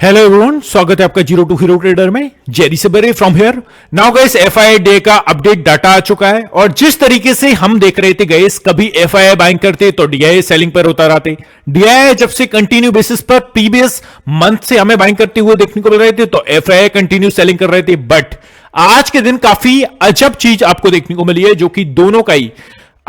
Hello everyone, स्वागत है आपका जीरो टू हीरो ट्रेडर में। जेरी सबेरे from here. Now guys, FII day का अपडेट डाटा आ चुका है और जिस तरीके से हम देख रहे थे गाइस, कभी एफआईआई बाइंग करते तो डीआईआई सेलिंग पर उतर आते। डीआईआई जब से कंटिन्यू बेसिस पर प्रीवियस मंथ से हमें बाइंग करते हुए देखने को मिल रहे थे तो एफआईआई कंटिन्यू सेलिंग कर रहे थे। बट आज के दिन काफी अजब चीज आपको देखने को मिली है, जो कि दोनों का ही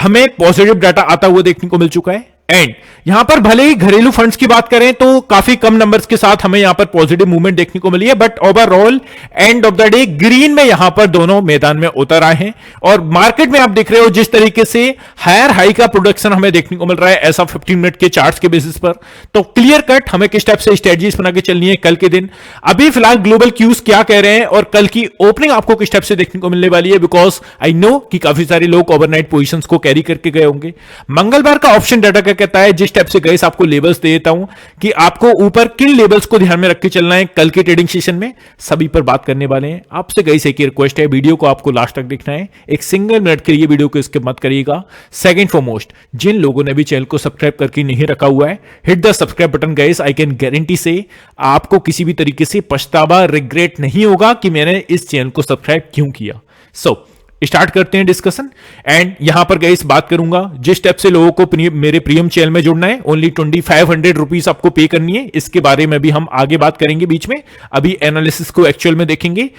हमें पॉजिटिव डाटा आता हुआ देखने को मिल चुका है। एंड यहां पर भले ही घरेलू फंड्स की बात करें तो काफी कम नंबर्स के साथ हमें यहां पर पॉजिटिव मूवमेंट देखने को मिली है, but overall end of the day green में यहां पर दोनों मैदान में उतर आए हैं। और मार्केट में आप देख रहे हो जिस तरीके से हायर हाई का प्रोडक्शन हमें देखने को मिल रहा है ऐसा 15 मिनट के चार्ट्स के बेसिस पर, तो क्लियर कट हमें किस टाइप से स्ट्रेटजीज बना के चलनी है कल के दिन। अभी फिलहाल ग्लोबल क्यूज क्या कह रहे हैं और कल की ओपनिंग आपको किस टाइप से देखने को मिलने वाली है, बिकॉज आई नो कि काफी सारे लोग ओवरनाइट पोजीशंस को कैरी करके गए होंगे। मंगलवार का ऑप्शन डाटा क्या कहता है, जिस टाइप से गाइस आपको लेवल्स दे देता हूं कि आपको ऊपर किन लेवल्स को ध्यान में रख के चलना है कल के ट्रेडिंग सेशन में, सभी पर बात करने वाले हैं। आपसे गाइस एक ही रिक्वेस्ट है, वीडियो को आपको लास्ट तक देखना है, एक सिंगल मिनट के लिए वीडियो को स्किप मत करिएगा। सेकंड फॉरमोस्ट, जिन लोगों ने भी चैनल को सब्सक्राइब करके नहीं रखा हुआ है, hit the subscribe button guys. I can guarantee से आपको किसी भी तरीके से पछतावा, रिग्रेट नहीं होगा कि मैंने इस चैनल को सब्सक्राइब क्यों किया। सो स्टार्ट करते हैं डिस्कशन। एंड यहां पर गाइस बात करूंगा जिस स्टेप से लोगों को मेरे प्रीमियम चैनल में जुड़ना है, ओनली 2500 रुपीज आपको पे करनी है। इसके बारे में भी हम आगे बात करेंगे बीच में, अभी एनालिसिस को एक्चुअल में देखेंगे।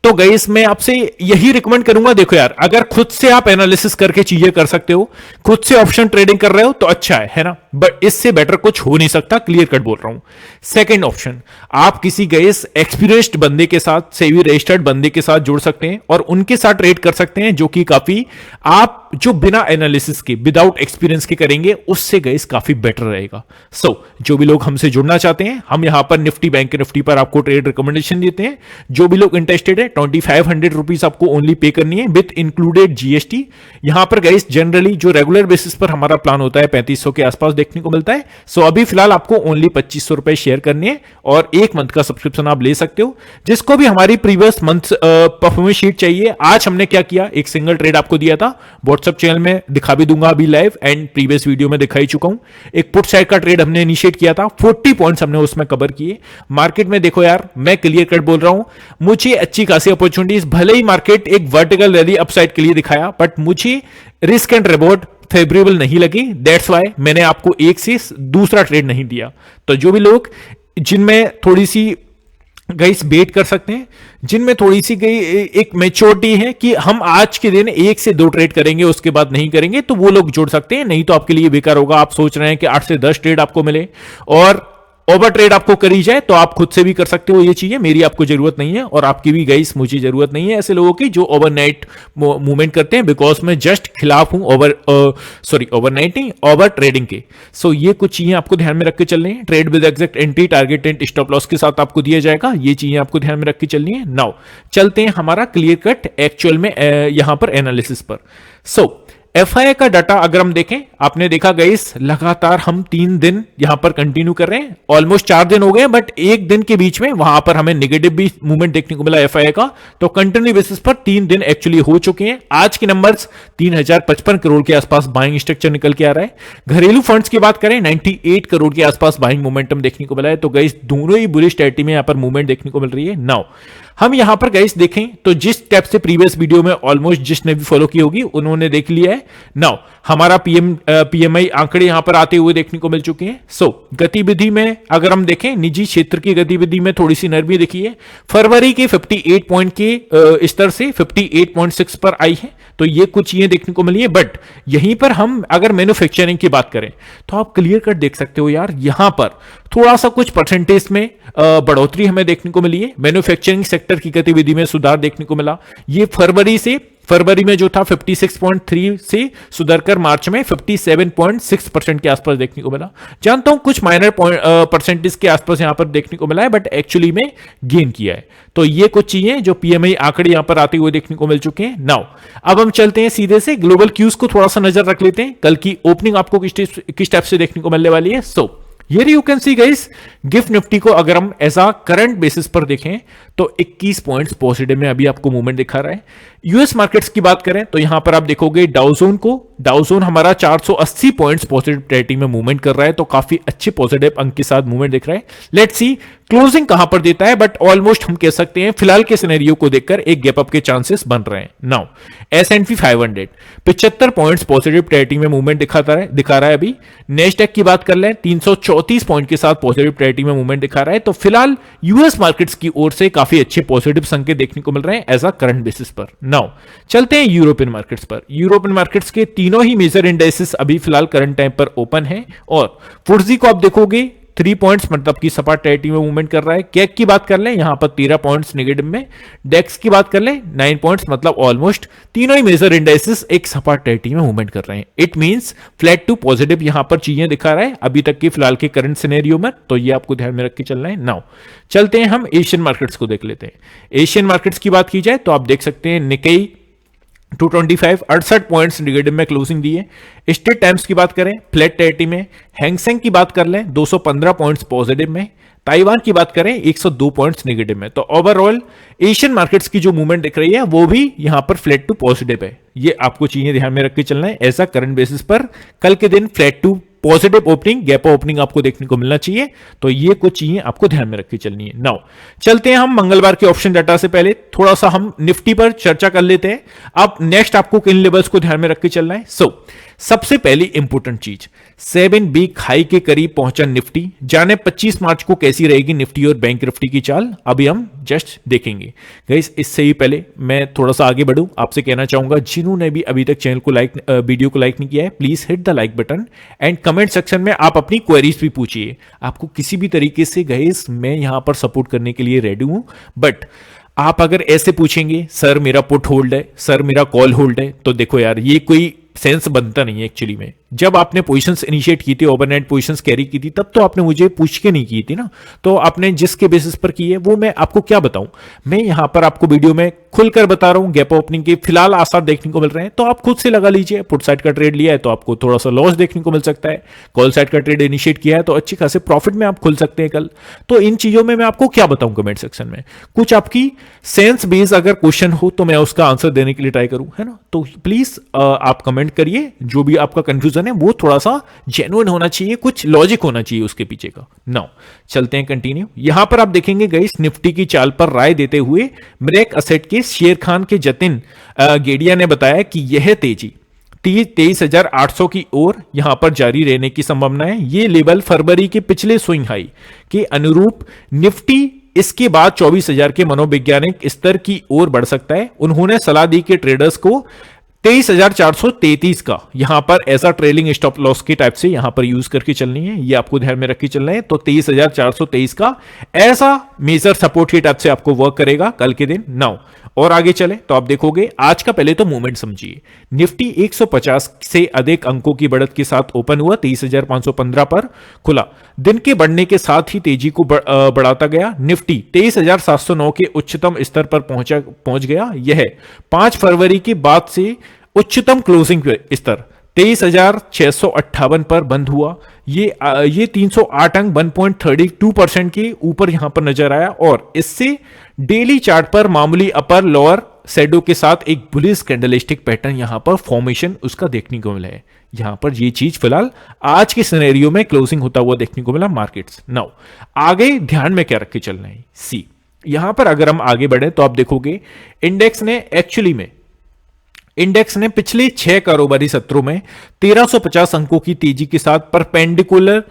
तो गाइस मैं आपसे यही रिकमेंड करूंगा, देखो यार, अगर खुद से आप एनालिसिस करके चीजें कर सकते हो, खुद से ऑप्शन ट्रेडिंग कर रहे हो तो अच्छा है ना, बट इससे बेटर कुछ हो नहीं सकता, क्लियर कट बोल रहा हूं। सेकंड ऑप्शन, आप किसी गाइस एक्सपीरियंस्ड बंदे के साथ, सेवी रजिस्टर्ड बंदे के साथ जुड़ सकते हैं और उनके साथ ट्रेड कर सकते हैं, जो कि काफी आप जो बिना एनालिसिस के, विदाउट एक्सपीरियंस के करेंगे, उससे गाइस काफी बेटर रहेगा। सो जो भी लोग हमसे जुड़ना चाहते हैं, हम यहां पर निफ्टी, बैंक निफ्टी पर आपको ट्रेड रिकमेंडेशन देते हैं। जो भी लोग इंटरेस्टेड है, 2500 रुपीज आपको ओनली पे करनी है विद इंक्लूडेड जीएसटी। यहां पर गाइस जनरली जो रेगुलर बेसिस पर हमारा प्लान होता है 3500 के आसपास देखने को मिलता है। सो अभी फिलहाल आपको ओनली 2500 रुपए शेयर करने हैं और एक मंथ का सब्सक्रिप्शन आप ले सकते हो। जिसको भी हमारी प्रीवियस मंथ परफॉर्मेंस शीट चाहिए, आज हमने क्या किया, एक सिंगल ट्रेड आपको दिया था, व्हाट्सएप चैनल में दिखा भी दूंगा अभी लाइव, एंड प्रीवियस वीडियो में दिखा ही चुका हूं। एक पुट साइड का ट्रेड हमने इनिशिएट किया था, 40 पॉइंट्स हमने उसमें कवर किए। मार्केट में देखो यार, मैं क्लियर कट बोल रहा हूं, मुझे अच्छी खासी अपॉर्चुनिटीज, भले ही मार्केट एक वर्टिकल रैली अपसाइड के लिए दिखाया, बट मुझे रिस्क एंड रिवॉर्ड फेवरेबल नहीं लगी। दैट्स वाई मैंने आपको एक से दूसरा ट्रेड नहीं दिया। तो जो भी लोग जिनमें थोड़ी सी गाइस वेट कर सकते हैं, जिनमें थोड़ी सी गई एक मेच्योरिटी है कि हम आज के दिन 1 से 2 ट्रेड करेंगे, उसके बाद नहीं करेंगे, तो वो लोग जुड़ सकते हैं। नहीं तो आपके लिए बेकार होगा। आप सोच रहे हैं कि 8 से 10 ट्रेड आपको मिले और ओवर ट्रेड आपको करी जाए, तो आप खुद से भी कर सकते हो ये चीजें, मेरी आपको जरूरत नहीं है और आपकी भी गाइस मुझे जरूरत नहीं है ऐसे लोगों की जो ओवरनाइट मूवमेंट करते हैं, बिकॉज मैं जस्ट खिलाफ हूं ओवरनाइट नहीं, ओवर ट्रेडिंग के। सो ये कुछ चीजें आपको ध्यान में रख के चलनी है। Trade with exact entry, target and stop loss के साथ आपको दिया जाएगा, ये चीजें आपको ध्यान में रख के चलनी है। नाउ चलते हैं हमारा क्लियर कट एक्चुअल में यहां पर एनालिसिस पर। सो एफआईआई का डाटा अगर हम देखें, आपने देखा गाइस लगातार हम 3 दिन यहां पर कंटिन्यू कर रहे हैं, ऑलमोस्ट 4 दिन हो गए, बट एक दिन के बीच में वहां पर हमें नेगेटिव भी मूवमेंट देखने को मिला एफआईआई का। तो कंटिन्यू बेसिस पर 3 दिन एक्चुअली हो चुके हैं। आज के नंबर्स 3055 करोड़ के आसपास बाइंग स्ट्रक्चर निकल के आ रहा है। घरेलू फंड्स की बात करें, 98 करोड़ के आसपास बाइंग मोमेंटम देखने को मिला है। तो गाइस दोनों ही बुलिश टेरिटरी में यहां पर मूवमेंट देखने को मिल रही है। नाउ हम यहां पर गाइस देखें तो जिस स्टेप से प्रीवियस वीडियो में ऑलमोस्ट जिसने भी फॉलो की होगी उन्होंने देख लिया है। नाउ हमारा पीएमआई आंकड़े यहां पर आते हुए देखने को मिल चुके हैं। सो गतिविधि में अगर हम देखें, निजी क्षेत्र की गतिविधि में थोड़ी सी नरमी दिखी है। फरवरी के 58 पॉइंट के स्तर से 58.6 पर आई है, तो ये कुछ चीजें देखने को मिली है। बट यहीं पर हम अगर मैन्युफैक्चरिंग की बात करें तो आप क्लियर कट देख सकते हो यार, यहां पर थोड़ा सा कुछ परसेंटेज में बढ़ोतरी हमें देखने को मिली है। मैन्युफैक्चरिंग सेक्टर की गतिविधि में सुधार देखने को मिला। ये फरवरी में जो था 56.3 से सुधरकर मार्च में 57.6% के आसपास देखने को मिला। जानता हूं कुछ माइनर परसेंटेज के आसपास यहां पर देखने को मिला है, बट एक्चुअली में गेन किया है। तो ये कुछ चीजें जो पीएमआई आंकड़े यहां पर आते हुए देखने को मिल चुके हैं। नाउ अब हम चलते हैं सीधे से ग्लोबल क्यूज को थोड़ा सा नजर रख लेते हैं, कल की ओपनिंग आपको किस टाइप से देखने को मिलने वाली है। सो Here you can see guys, gift Nifty को अगर हम ऐसा करंट बेसिस पर देखें तो 21 पॉइंट्स पॉजिटिव में अभी आपको मूवमेंट दिखा रहा है। यूएस मार्केट्स की बात करें तो यहां पर आप देखोगे डाउजोन हमारा 480 पॉइंट्स पॉजिटिव टेरिटरी में मूवमेंट कर रहा है, तो काफी अच्छे पॉजिटिव अंक के साथ मूवमेंट दिख रहा है। लेट्स सी क्लोजिंग कहां पर देता है, बट ऑलमोस्ट हम कह सकते हैं फिलहाल के सिनेरियो को देखकर एक गैप अप के चांसेस बन रहे हैं। Now S&P 500 75 points positive territory में मूवमेंट दिखा रहा है अभी। नेस्डैक की बात कर लें 334 पॉइंट के साथ पॉजिटिव टेरिटरी में मूवमेंट दिखा रहा है। तो फिलहाल यूएस मार्केट्स की ओर से काफी अच्छे पॉजिटिव संकेत देखने को मिल रहे हैं एज अ करंट बेसिस पर। नाउ चलते हैं यूरोपियन मार्केट्स पर। यूरोपियन मार्केट्स के तीनों ही मेजर इंडेक्सेस अभी फिलहाल करंट टाइम पर ओपन है और फुर्जी को आप देखोगे 3 पॉइंट्स मतलब कि सपाट टेरिटरी में मूवमेंट कर रहा है। कैक की बात कर लें यहां पर 13 पॉइंट्स नेगेटिव में। डेक्स की बात कर लें 9 पॉइंट्स मतलब ऑलमोस्ट तीनों ही मेजर इंडेक्सेस एक सपाट टेरिटरी में मूवमेंट कर रहे हैं। It means flat to positive यहां पर चीजें दिखा रहा है अभी तक के फिलहाल के करंट सिनेरियो में, तो ये आपको ध्यान में रख के चलना है। नाउ चलते हैं हम एशियन मार्केट्स को देख लेते हैं। एशियन मार्केट्स की बात की जाए तो आप देख सकते हैं निकेई 225 68 पॉइंट्स नेगेटिव में क्लोजिंग दी है। स्टेट टाइम्स की बात करें फ्लैट टेरिटरी में। हैंगसेंग की बात कर लें 215 पॉइंट्स पॉजिटिव में। ताइवान की बात करें 102 पॉइंट्स नेगेटिव में। तो ओवरऑल एशियन मार्केट्स की जो मूवमेंट दिख रही है वो भी यहां पर फ्लैट टू पॉजिटिव है। ये आपको चीजें ध्यान में रख के चलना है। ऐसा करंट बेसिस पर कल के दिन flat to positive opening gap opening आपको देखने को मिलना चाहिए। तो ये कुछ चीजें आपको ध्यान में रख के चलनी है। नाउ चलते हैं हम मंगलवार के ऑप्शन डाटा से पहले थोड़ा सा हम निफ्टी पर चर्चा कर लेते हैं। अब नेक्स्ट आपको किन लेवल्स को ध्यान में रख के चलना है। सबसे पहली इंपोर्टेंट चीज 7 वीक हाई के करीब पहुंचा निफ्टी। जाने 25 मार्च को कैसी रहेगी निफ्टी और बैंक निफ्टी की चाल अभी हम जस्ट देखेंगे। गाइस इससे ही पहले मैं थोड़ा सा आगे बढ़ूं आपसे कहना चाहूंगा जिन्होंने भी अभी तक चैनल को वीडियो को लाइक नहीं किया है please hit the like button and comment section में आप अपनी क्वेरीज भी पूछिए। आपको किसी भी तरीके से गाइस मैं यहां पर सपोर्ट करने के लिए रेडी हूं, बट आप अगर ऐसे पूछेंगे सर मेरा पुट होल्ड है, सर मेरा कॉल होल्ड है, तो देखो यार ये कोई सेंस बनता नहीं है एक्चुअली में। जब आपने पोजीशंस इनिशिएट की थी ओवरनाइट पोजीशंस कैरी की थी तब तो आपने मुझे पूछ के नहीं की थी ना। तो आपने जिसके बेसिस पर की है वो मैं आपको क्या बताऊं। मैं यहां पर आपको वीडियो में खुलकर बता रहा हूं गैप ओपनिंग के फिलहाल आसार देखने को मिल रहे हैं तो आप खुद से लगा लीजिए। पुट साइड का ट्रेड लिया है तो आपको थोड़ा सा लॉस देखने को मिल सकता है। कॉल साइड का ट्रेड इनिशिएट किया है तो अच्छी खासे प्रॉफिट में आप खुल सकते हैं कल। तो इन चीजों में मैं आपको क्या बताऊं कमेंट सेक्शन में। कुछ आपकी सेंस बेस्ड अगर क्वेश्चन हो तो मैं उसका आंसर देने के लिए ट्राई करूं, है ना। तो प्लीज आप कमेंट करिए। जो भी आपका कंफ्यूजन है वो थोड़ा सा जेन्युइन होना चाहिए, कुछ लॉजिक होना चाहिए उसके पीछे का। नाउ चलते हैं कंटिन्यू। यहां पर आप देखेंगे गाइस निफ्टी की चाल पर राय देते हुए ब्रेक असेट के शेर खान के जतिन गेडिया ने बताया कि यह तेजी 23,800 की ओर यहां पर जारी रहने की संभावना है। यह लेवल फरवरी के पिछले स्विंग हाई के अनुरूप निफ्टी इसके बाद 24,000 के मनोवैज्ञानिक स्तर की ओर बढ़ सकता है। उन्होंने सलाह दी कि ट्रेडर्स को 23,433 का यहां पर ऐसा ट्रेलिंग स्टॉप लॉस के टाइप से यहां पर यूज करके चलनी है। ये आपको ध्यान में रख के चलना है। तो 23,423 का ऐसा मेजर सपोर्ट के टाइप से आपको वर्क करेगा कल के दिन। नाउ और आगे चले तो आप देखोगे आज का पहले तो मूवमेंट समझिए। निफ्टी 150 से अधिक अंकों की बढ़त के साथ ओपन हुआ, 23,515 पर खुला। दिन के बढ़ने के साथ ही तेजी को बढ़ाता गया। निफ्टी 23,709 के उच्चतम स्तर पर पहुंच गया। यह 5 फरवरी के बाद से उच्चतम क्लोजिंग स्तर 23,658 पर बंद हुआ। ये 308 अंक 1.32% के ऊपर यहां पर नजर आया और इससे डेली चार्ट पर मामूली अपर लोअर शैडो के साथ एक बुलिश कैंडलस्टिक पैटर्न यहां पर फॉर्मेशन उसका देखने को मिला है। यहां पर ये चीज फिलहाल आज के सिनेरियो में क्लोजिंग होता हुआ देखने को मिला मार्केट्स। नाउ आगे ध्यान में क्या रख के चलना है। सी यहां पर अगर हम आगे बढ़े तो आप देखोगे इंडेक्स ने पिछले 6 कारोबारी सत्रों में 1350 अंकों की तेजी के साथ परपेंडिकुलर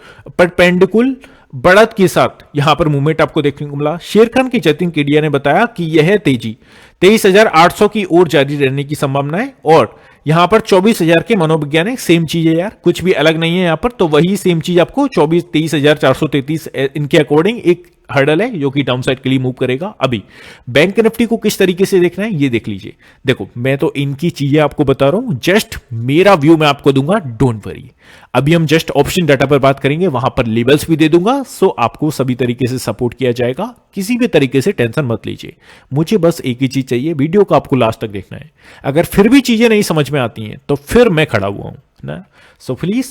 बढ़त के साथ यहां पर मूवमेंट आपको देखने को मिला। शेर खान के जतिन केडिया ने बताया कि यह तेजी 23,800 की ओर जारी रहने की संभावना है और यहां पर 24,000 के मनोवैज्ञानिक सेम चीज है यार, कुछ भी अलग नहीं है यहां पर। तो वही सेम चीज आपको 23,433 इनके अकॉर्डिंग एक हर्डल है जो कि डाउन साइड के लिए मूव करेगा। अभी बैंक निफ्टी को किस तरीके से देखना है ये देख लीजिए। देखो मैं तो इनकी चीजें आपको बता रहा हूं, जस्ट मेरा व्यू मैं आपको दूंगा, डोंट वरी। अभी हम जस्ट ऑप्शन डाटा पर बात करेंगे, वहां पर लेवल्स भी दे दूंगा, सो आपको सभी तरीके से सपोर्ट किया जाएगा। किसी भी तरीके से टेंशन मत लीजिए। मुझे बस एक ही चीज चाहिए, वीडियो को आपको लास्ट तक देखना है। अगर फिर भी चीजें नहीं समझ में आती हैं तो फिर मैं खड़ा हुआ हूं ना। सो प्लीज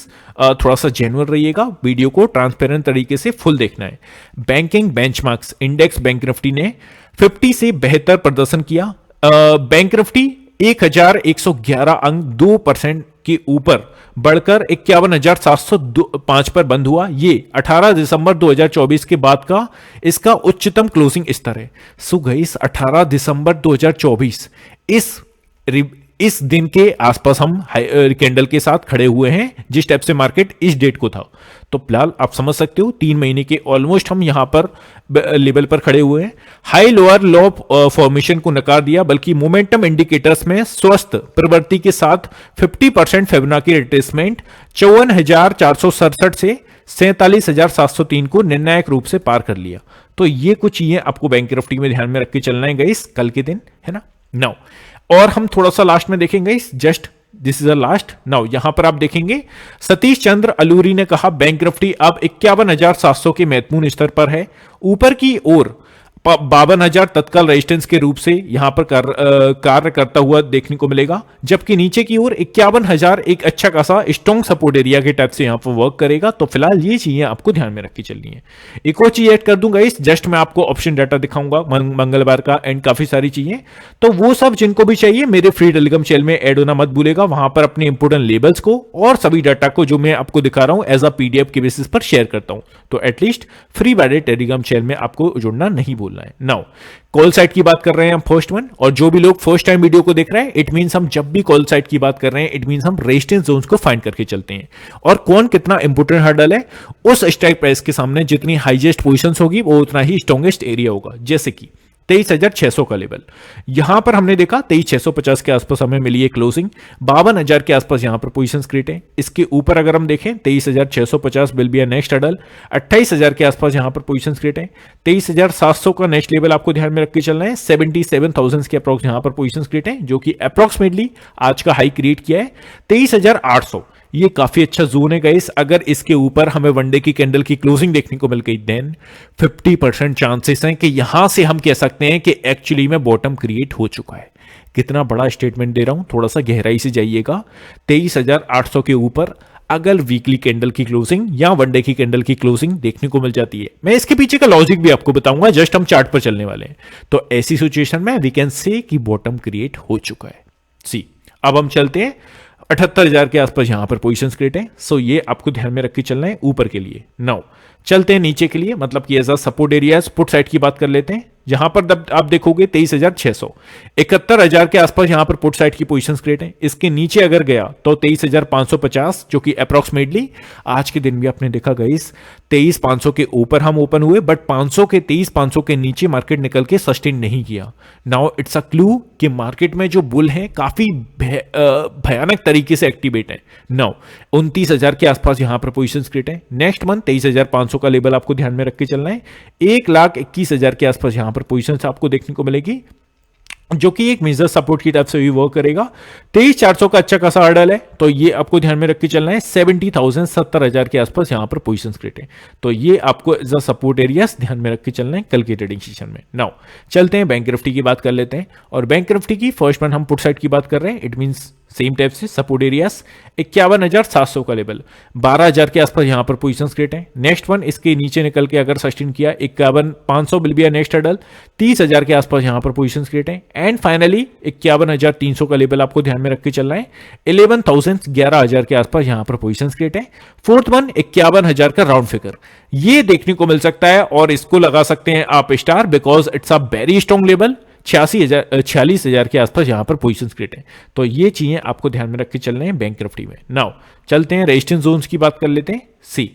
थोड़ा सा जेन्युइन रहिएगा, वीडियो को ट्रांसपेरेंट तरीके से फुल देखना है। Banking benchmarks index bank Nifty ने 50 से बेहतर प्रदर्शन किया। बैंक निफ्टी 1,111 अंक 2% के ऊपर बढ़कर 51,705 पर बंद हुआ। ये 18 दिसंबर 2024 के बाद का इसका उच्चतम क्लोजिंग स्तर है। सो गाइस 18 दिसंबर 2024 इस दिन के आसपास हम कैंडल के साथ खड़े हुए हैं जिस टाइप से मार्केट इस डेट को था। तो फिलहाल आप समझ सकते हो 3 महीने के ऑलमोस्ट हम यहां पर लेवल पर खड़े हुए हैं। हाई लोअर लो फॉर्मेशन को नकार दिया, बल्कि मोमेंटम इंडिकेटर्स में स्वस्थ प्रवृत्ति के साथ 50% फिबोनाची रिट्रेसमेंट 54,467 से 47,703 को निर्णायक रूप से पार कर लिया। तो ये कुछ चीजें आपको बैंक निफ्टी में ध्यान में रख के चलना है गाइस कल के दिन, है ना। नाउ और हम थोड़ा सा लास्ट में देखेंगे, just this is a last. Now यहां पर आप देखेंगे सतीश चंद्र अलूरी ने कहा बैंक निफ्टी अब 51,700 के महत्वपूर्ण स्तर पर है। ऊपर की ओर 52,000 तत्काल रेजिस्टेंस के रूप से यहां पर कार्य करता हुआ देखने को मिलेगा, जबकि नीचे की ओर 51,000 एक अच्छा खासा स्ट्रॉन्ग सपोर्ट एरिया के टाइप से यहां पर वर्क करेगा। तो फिलहाल ये चीजें आपको ध्यान में रख के चलनी है। एक और चीज ऐड कर दूंगा इस, जस्ट मैं आपको ऑप्शन डाटा दिखाऊंगा मंगलवार का एंड काफी सारी चीजें। तो वो सब जिनको भी चाहिए मेरे फ्री टेलीग्राम चैनल में ऐड होना मत भूलेगा। वहां पर अपने इंपोर्टेंट लेबल्स को और सभी डाटा को जो मैं आपको दिखा रहा हूं एज अ पीडीएफ के बेसिस पर शेयर करता हूं। तो एटलीस्ट फ्री वाले टेलीग्राम चैनल में आपको जुड़ना नहीं भूलना है। नाउ कॉल साइट की बात कर रहे हैं हम फर्स्ट वन, और जो भी लोग फर्स्ट टाइम वीडियो को देख रहे हैं इट मींस हम जब भी कॉल साइट की बात कर रहे हैं इट मींस हम रेजिस्टेंस जोन्स को फाइंड करके चलते हैं, और कौन कितना इंपोर्टेंट हर्डल है उस स्ट्राइक प्राइस के सामने जितनी हाईएस्ट पोजीशंस होगी वो उतना ही स्ट्रॉन्गेस्ट एरिया होगा। जैसे कि 23,600 का लेवल यहां पर हमने देखा 23,650 के आसपास हमें मिली है क्लोजिंग, 52,000 के आसपास यहां पर पोजीशंस क्रिएट है। इसके ऊपर अगर हम देखें 23,650 विल बी नेक्स्ट हर्डल, 28,000 के आसपास यहां पर पोजीशंस क्रिएट है। 23,700 का नेक्स्ट लेवल आपको ध्यान में रख के चलना है। 77,000 के अप्रॉक्स यहां पर पोजीशंस क्रिएट है, जो कि अप्रॉक्सिमेटली आज का हाई क्रिएट किया है। 23,800 ये काफी अच्छा जोन है गाइस। अगर इसके ऊपर हमें वनडे की कैंडल की क्लोजिंग देखने को मिल गई देन 50% चांसेस हैं कि यहां से हम कह सकते हैं कि एक्चुअली में बॉटम क्रिएट हो चुका है। कितना बड़ा स्टेटमेंट दे रहा हूं, थोड़ा सा गहराई से जाइएगा। 23,800 के ऊपर अगर वीकली कैंडल की क्लोजिंग या वनडे की कैंडल की क्लोजिंग देखने को मिल जाती है, मैं इसके पीछे का लॉजिक भी आपको बताऊंगा, जस्ट हम चार्ट पर चलने वाले हैं। तो ऐसी सिचुएशन में वी कैन से कि बॉटम क्रिएट हो चुका है। सी अब हम चलते हैं 78,000 के आसपास यहां पर पोजीशंस क्रिएट है। सो ये आपको ध्यान में रख के चलना है ऊपर के लिए। नाउ चलते हैं नीचे के लिए, मतलब कि as a support areas put side की बात कर लेते हैं। यहां पर आप देखोगे 23,600 71,000 के आसपास यहां पर पुट साइड की पोजीशंस क्रिएट है। इसके नीचे अगर गया तो 23,550, जो कि अप्रॉक्सिमेटली आज के दिन भी आपने देखा गाइस 23,500 के ऊपर हम ओपन हुए, बट 500 के 23,500 के नीचे मार्केट निकल के सस्टेन नहीं किया। नाउ इट्स अ क्लू कि मार्केट में जो बुल है काफी भयानक तरीके से एक्टिवेट है। नाउ 29,000 के आसपास यहां पर पोजीशंस क्रिएट है। नेक्स्ट मंथ 23,500 का लेवल आपको ध्यान में रख के चलना है। 1,21,000 के आसपास यहां पर पोजीशंस आपको देखने को मिलेगी, जो कि एक मेजर सपोर्ट की तरफ से भी वर्क करेगा। 23,400 का अच्छा खासा हर्डल है, तो ये आपको ध्यान में रख के चलना है। 70,000 70,000 के आसपास यहां पर पोजीशंस क्रिएट है, तो ये आपको एज अ सपोर्ट एरियाज ध्यान में रख के चलना है कल के ट्रेडिंग सेशन में। नाउ चलते हैं बैंक निफ्टी की बात कर लेते हैं, और बैंक निफ्टी की फर्स्ट वन हम पुट साइड की बात कर रहे हैं। इट मींस सेम टाइप से सपोर्ट एरियाज 51,700 का लेवल, 12,000 के आसपास यहां पर पोजीशंस क्रिएट है। नेक्स्ट वन इसके नीचे निकल के अगर सस्टेन किया 51,500 विल बी नेक्स्ट हर्डल, 30,000 के आसपास यहां पर पोजीशंस क्रिएट है। एंड फाइनली 51,300 का लेवल आपको ध्यान में रख के चलना है। 11,000 के आसपास यहां पर पोजीशंस क्रिएट है। फोर्थ वन 51,000 का राउंड फिगर ये देखने को मिल सकता है, और इसको लगा सकते हैं आप star, because it's a very strong level. 46,000 के आसपास यहां पर पोजीशंस क्रिएट है, तो ये चीजें आपको ध्यान में रख के चलने हैं बैंक निफ्टी में। नाउ चलते हैं रेजिस्टेंस जोन्स की बात कर लेते हैं। सी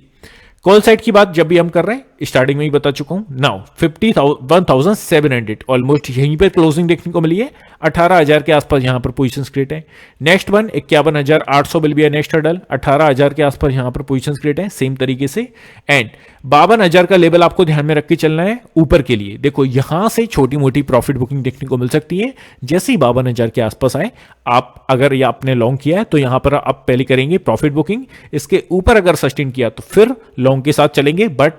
कॉल साइड की बात जब भी हम कर रहे हैं स्टार्टिंग में ही बता चुका हूं। नाउ 51,700 ऑलमोस्ट यहीं पर क्लोजिंग देखने को मिली है। 18,000 के आसपास यहां पर पोजीशंस क्रिएट है। नेक्स्ट वन 51,800 विल बी है नेक्स्ट हर्डल, 18,000 के आसपास यहां पर पोजीशंस क्रिएट है सेम तरीके से। एंड 52,000 का लेवल आपको ध्यान में रख के चलना है ऊपर के लिए। देखो यहां से छोटी मोटी प्रॉफिट बुकिंग देखने को मिल सकती है। जैसे ही 52,000 के आसपास आए, आप अगर ये आपने लॉन्ग किया है तो यहां पर आप पहले करेंगे प्रॉफिट बुकिंग। इसके ऊपर अगर सस्टेन किया तो फिर लॉन्ग के साथ चलेंगे, बट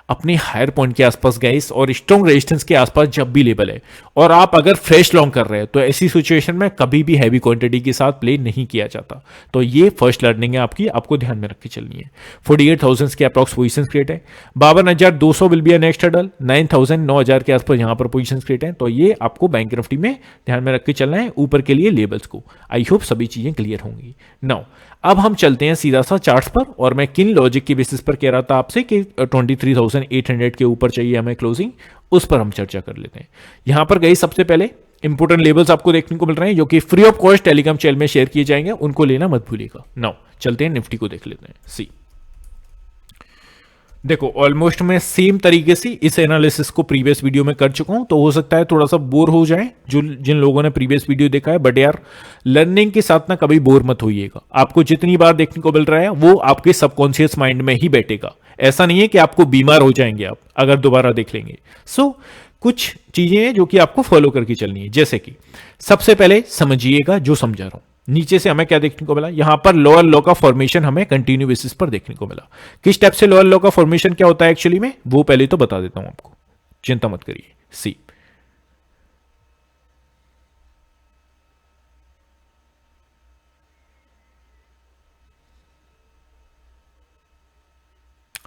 अपने हायर पॉइंट के आसपास गाइस और स्ट्रॉन्ग रेजिस्टेंस के आसपास जब भी लेवल है और आप अगर फ्रेश लॉन्ग कर रहे हैं तो ऐसी सिचुएशन में कभी भी हैवी क्वांटिटी के साथ प्ले नहीं किया जाता। तो ये फर्स्ट लर्निंग है आपकी, आपको ध्यान में रख के चलनी है। 48,000 के अप्रॉक्स पोजिशन क्रिएट है। 52,200 विल बी नेक्स्ट हर्डल। 9,000 9,000 के आसपास यहां पर पोजिशन क्रिएट है। तो ये आपको बैंक निफ्टी में ध्यान में रख के चलना है ऊपर के लिए लेवल्स को। आई होप सभी चीजें क्लियर होंगी। नाउ अब हम चलते हैं सीधा सा चार्ट्स पर, और मैं किन लॉजिक की बेसिस पर कह रहा था आपसे कि 23,800 के ऊपर चाहिए हमें क्लोजिंग, उस पर हम चर्चा कर लेते हैं। यहां पर गई सबसे पहले इंपोर्टेंट लेवल्स आपको देखने को मिल रहे हैं जो कि free of cost Telegram channel में शेयर किए जाएंगे, उनको लेना मत भूलिएगा। नाउ चलते हैं निफ्टी को देख लेते हैं। सी देखो ऑलमोस्ट मैं सेम तरीके से इस एनालिसिस को प्रीवियस वीडियो में कर चुका हूं, तो हो सकता है थोड़ा सा बोर हो जाए जो जिन लोगों ने प्रीवियस वीडियो देखा है, बट यार लर्निंग के साथ ना कभी बोर मत होइएगा। आपको जितनी बार देखने को मिल रहा है वो आपके सबकॉन्शियस माइंड में ही बैठेगा। ऐसा नहीं है कि आपको बीमार हो जाएंगे आप अगर दोबारा देख लेंगे। सो कुछ चीजें हैं जो कि आपको फॉलो करके चलनी है, जैसे कि सबसे पहले समझिएगा जो समझा रहा हूं। नीचे से हमें क्या देखने को मिला, यहां पर लोअर लो का फॉर्मेशन हमें कंटिन्यू बेसिस पर देखने को मिला। किस टाइप से लोअर लो का फॉर्मेशन क्या होता है एक्चुअली में, वो पहले तो बता देता हूं आपको, चिंता मत करिए। सी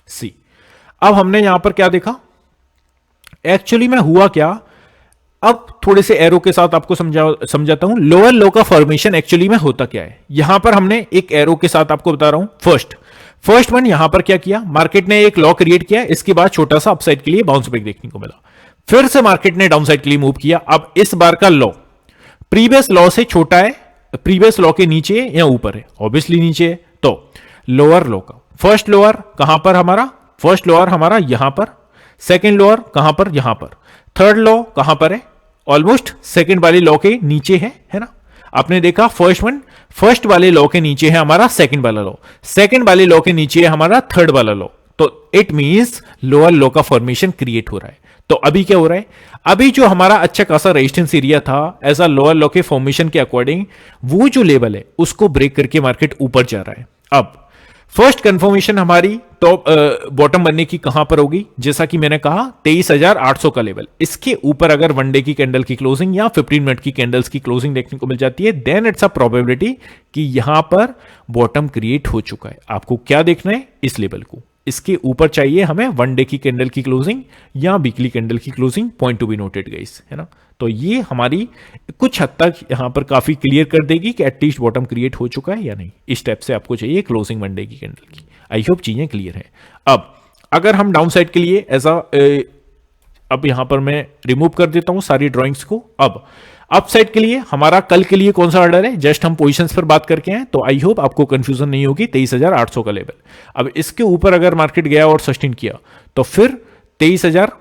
सी अब हमने यहां पर क्या देखा एक्चुअली में हुआ क्या, अब थोड़े से एरो के साथ आपको समझाता हूं लोअर लो का फॉर्मेशन एक्चुअली में होता क्या है। यहां पर हमने एक एरो के साथ आपको बता रहा हूं। फर्स्ट वन यहां पर क्या किया, मार्केट ने एक लॉ क्रिएट किया, इसके बाद छोटा सा अपसाइड के लिए बाउंस बैक देखने को मिला, फिर से मार्केट ने डाउनसाइड के लिए मूव किया। अब इस बार का लॉ प्रीवियस लॉ से छोटा है, प्रीवियस लॉ के नीचे है या ऊपर है, ऑब्वियसली नीचे है। तो लोअर लॉ का फर्स्ट लोअर कहां पर हमारा, फर्स्ट लोअर हमारा यहां पर, सेकेंड लोअर कहां पर, यहां पर, थर्ड लॉ कहां पर है, ऑलमोस्ट सेकेंड वाले लॉ के नीचे है ना। आपने देखा फर्स्ट वाले लॉ के नीचे है हमारा सेकंड वाला लॉ, सेकंड वाले लॉ के नीचे है हमारा थर्ड वाला लॉ। तो इट मींस लोअर लॉ का फॉर्मेशन क्रिएट हो रहा है। तो अभी क्या हो रहा है, अभी जो हमारा अच्छा खासा रेजिस्टेंस एरिया था एज अ लोअर लॉ के फॉर्मेशन के अकॉर्डिंग, वो जो लेवल है उसको ब्रेक करके मार्केट ऊपर जा रहा है। अब फर्स्ट कंफर्मेशन हमारी टॉप बॉटम बनने की कहां पर होगी, जैसा कि मैंने कहा 23,800 का लेवल। इसके ऊपर अगर वन डे की कैंडल की क्लोजिंग या 15 मिनट की कैंडल्स की क्लोजिंग देखने को मिल जाती है, देन इट्स अ प्रोबेबिलिटी कि यहां पर बॉटम क्रिएट हो चुका है। आपको क्या देखना है, इस लेवल को, इसके ऊपर चाहिए हमें वन डे की कैंडल की क्लोजिंग या वीकली कैंडल की closing, point to be noted guys, है ना। तो ये हमारी कुछ हद तक यहां पर काफी क्लियर कर देगी कि एटलीस्ट बॉटम क्रिएट हो चुका है या नहीं। इस स्टेप से आपको चाहिए क्लोजिंग वन डे की कैंडल की। आई होप चीजें क्लियर है। अब अगर हम डाउन साइड के लिए ऐसा अब यहां पर मैं रिमूव कर देता हूं सारी ड्रॉइंग्स को। अब अप साइड के लिए हमारा कल के लिए कौन सा ऑर्डर है, जस्ट हम पोजीशंस पर बात करके हैं, तो आई होप आपको कंफ्यूजन नहीं होगी। 23,800 का लेवल, अब इसके ऊपर अगर मार्केट गया और सस्टेन किया तो फिर 23,000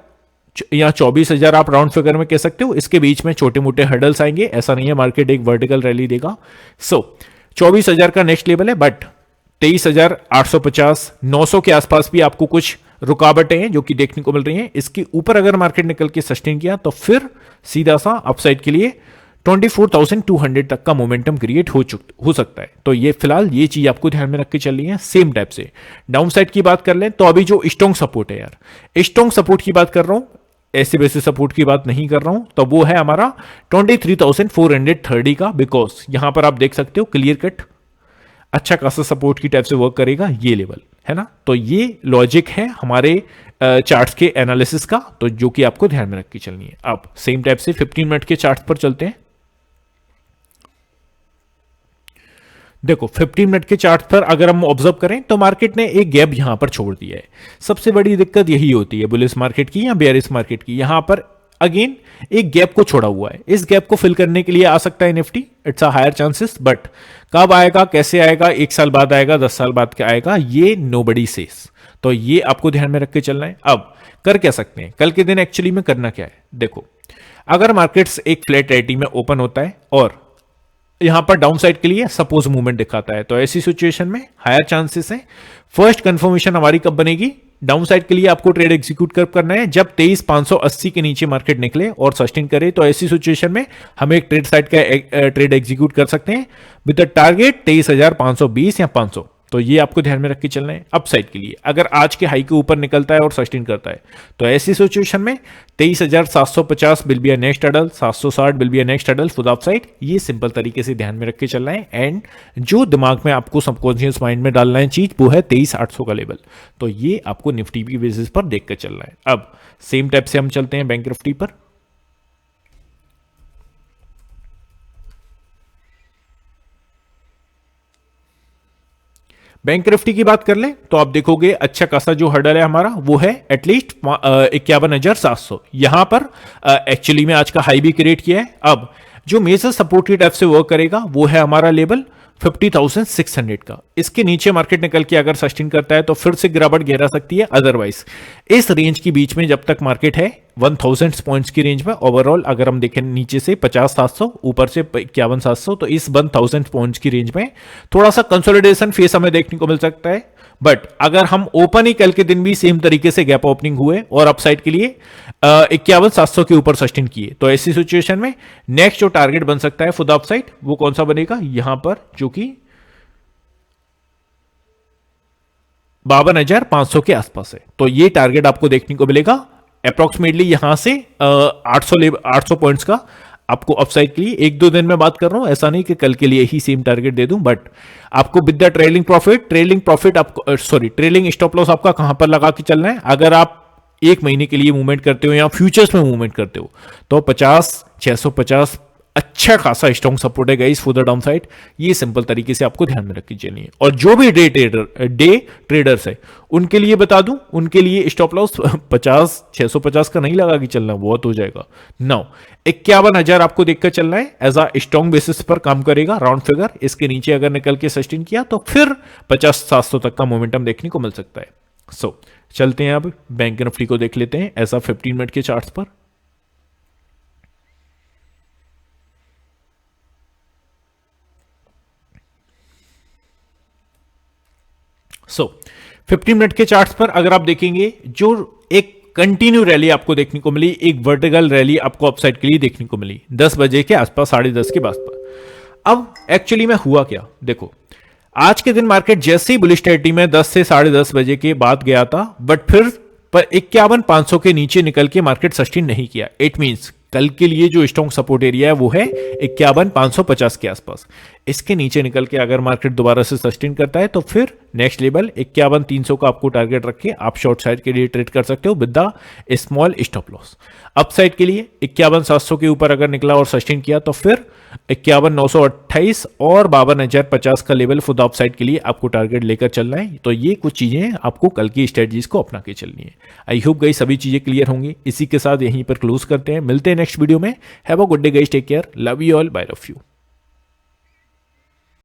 या 24,000 आप राउंड फिगर में कह सकते हो। इसके बीच में छोटे मोटे हर्डल्स आएंगे, ऐसा नहीं है मार्केट एक वर्टिकल रैली देगा। सो 24,000 का नेक्स्ट लेवल है, बट 23,850 900 के आसपास भी आपको कुछ रुकावटें हैं जो कि देखने को मिल रही हैं। इसके ऊपर अगर मार्केट निकल के सस्टेन किया तो फिर सीधा सा अपसाइड के लिए 24,200 तक का मोमेंटम क्रिएट हो सकता है। तो ये फिलहाल ये चीज आपको ध्यान में रख के चलनी है। सेम टाइप से डाउन साइड की बात कर लें तो अभी जो स्ट्रॉन्ग सपोर्ट है यार, स्ट्रॉन्ग सपोर्ट की बात कर रहा हूं, ऐसे वैसे सपोर्ट की बात नहीं कर रहा हूं, तो वो है हमारा 23,430 का, बिकॉज यहां पर आप देख सकते हो क्लियर कट अच्छा खासा सपोर्ट की टाइप से वर्क करेगा ये लेवल, है ना। तो ये लॉजिक है हमारे चार्ट्स के एनालिसिस का, तो जो कि आपको ध्यान में रख के चलनी है। अब सेम टाइप से 15 मिनट के चार्ट्स पर चलते हैं। देखो 15 मिनट के चार्ट पर अगर हम ऑब्जर्व करें तो मार्केट ने एक गैप यहां पर छोड़ दिया है। सबसे बड़ी दिक्कत यही होती है बुलिश मार्केट की या बेयरिश मार्केट की, यहां पर अगेन एक गैप को छोड़ा हुआ है। इस गैप को फिल करने के लिए आ सकता है Nifty, it's a higher chances, but कब आएगा, कैसे आएगा, 1 साल बाद आएगा, 10 साल बाद क्या आएगा, ये नोबडी सेस। तो ये आपको ध्यान में रख के चलना है। अब कर क्या सकते हैं, कल के दिन एक्चुअली में करना क्या है, देखो अगर मार्केट्स एक फ्लैट रेटिंग में ओपन होता है और यहां पर डाउन साइड के लिए सपोज मूवमेंट दिखाता है, तो ऐसी सिचुएशन में हायर चांसेस है। फर्स्ट कंफर्मेशन हमारी कब बनेगी, डाउन साइड के लिए आपको ट्रेड एग्जीक्यूट कब करना है, जब 23,580 के नीचे मार्केट निकले और सस्टेन करे, तो ऐसी सिचुएशन में हम एक ट्रेड साइड का ट्रेड एग्जीक्यूट कर सकते हैं विद द टारगेट 23,520 या 500। तो ये आपको ध्यान में रख के चलना है। अपसाइड के लिए अगर आज के हाई के ऊपर निकलता है और सस्टेन करता है तो ऐसी सिचुएशन में 23,750 will be a next hurdle, 760 will be a next hurdle for the upside. ये सिंपल तरीके से ध्यान में रख के चलना है। एंड जो दिमाग में आपको सबकॉन्शियस माइंड में डालना है चीज वो है 23,800 का लेवल। तो ये आपको निफ्टी की बेसिस पर देख कर चलना है। अब सेम टाइप से हम चलते हैं बैंक निफ्टी पर। बैंक निफ्टी की बात कर लें तो आप देखोगे अच्छा खासा जो हर्डल है हमारा वो है एटलीस्ट 51,700। यहां पर एक्चुअली में आज का हाई भी क्रिएट किया है। अब जो मेजर सपोर्ट की टाइप से वर्क करेगा वो है हमारा लेवल 50,600 का। इसके नीचे मार्केट निकल के अगर सस्टेन करता है तो फिर से गिरावट गहरा सकती है। अदरवाइज इस रेंज के बीच में जब तक मार्केट है 1000 पॉइंट्स की रेंज में ओवरऑल, अगर हम देखें नीचे से 50,700 ऊपर से 51,700, तो इस 1000 पॉइंट्स की रेंज में थोड़ा सा कंसोलिडेशन फेस हमें देखने को मिल सकता है। बट अगर हम ओपन ही कल के दिन भी सेम तरीके से गैप ओपनिंग हुए और अपसाइड के लिए 51,700 के ऊपर सस्टेन किए तो ऐसी सिचुएशन में नेक्स्ट जो टारगेट बन सकता है फॉर द अपसाइड वो कौन सा बनेगा, यहां पर जो कि 52,500 के आसपास है। तो ये टारगेट आपको देखने को मिलेगा अप्रोक्सीमेटली यहां से 800 पॉइंट्स का आपको अपसाइड के लिए। एक दो दिन में बात कर रहा हूं, ऐसा नहीं कि कल के लिए ही सेम टारगेट दे दूं, बट आपको विद द ट्रेलिंग प्रॉफिट आपको ट्रेलिंग स्टॉप लॉस आपका कहां पर लगा के चलना है। अगर आप एक महीने के लिए मूवमेंट करते हो या फ्यूचर्स में मूवमेंट करते हो तो 650 अच्छा खासा स्ट्रॉन्ग सपोर्ट है guys for the down side. ये सिंपल तरीके से आपको ध्यान में रख के चलिए। और जो भी डे ट्रेडर्स है उनके लिए बता दूं, उनके लिए स्टॉप लॉस 650 का नहीं लगा के चलना, बहुत हो जाएगा। 51,000 आपको देखकर चलना है एज अ स्ट्रॉन्ग बेसिस पर काम करेगा राउंड फिगर। इसके नीचे अगर निकल के सस्टेन किया तो फिर 50,700 तक का मोमेंटम देखने को मिल सकता है। चलते हैं अब बैंक निफ्टी को देख लेते हैं ऐसा 15 मिनट के चार्ट्स पर। 15 मिनट के चार्ट्स पर अगर आप देखेंगे जो एक कंटिन्यू रैली आपको देखने को मिली, एक वर्टिकल रैली आपको अपसाइड के लिए देखने को मिली 10 बजे के आसपास, 10:30 के आसपास। अब एक्चुअली में हुआ क्या, देखो आज के दिन मार्केट जैसे ही बुलिश टेरिटरी में 10 से 10:30 बजे के बाद गया था, बट फिर पर 51,500 के नीचे निकल के मार्केट सस्टेन नहीं किया। इट मींस कल के लिए जो स्ट्रॉन्ग सपोर्ट एरिया है वो है 51,550 के आसपास। इसके नीचे निकल के अगर मार्केट दोबारा से सस्टेन करता है तो फिर नेक्स्ट लेवल 51,300 का आपको टारगेट रख के आप शॉर्ट साइड के लिए ट्रेड कर सकते हो with the small stop loss. Upside के लिए 51,700 के ऊपर अगर निकला और सस्टेन किया तो फिर 51,928 और 52,050 का लेवल फॉर द अपसाइड के लिए आपको टारगेट लेकर चलना है। तो ये कुछ चीजें आपको कल की स्ट्रेटजीज को अपना के चलनी है। आई होप गाइस सभी चीजें क्लियर होंगी। इसी के साथ यहीं पर क्लोज करते हैं, मिलते हैं नेक्स्ट वीडियो में। Have a good day guys, take care, love you all, bye love you.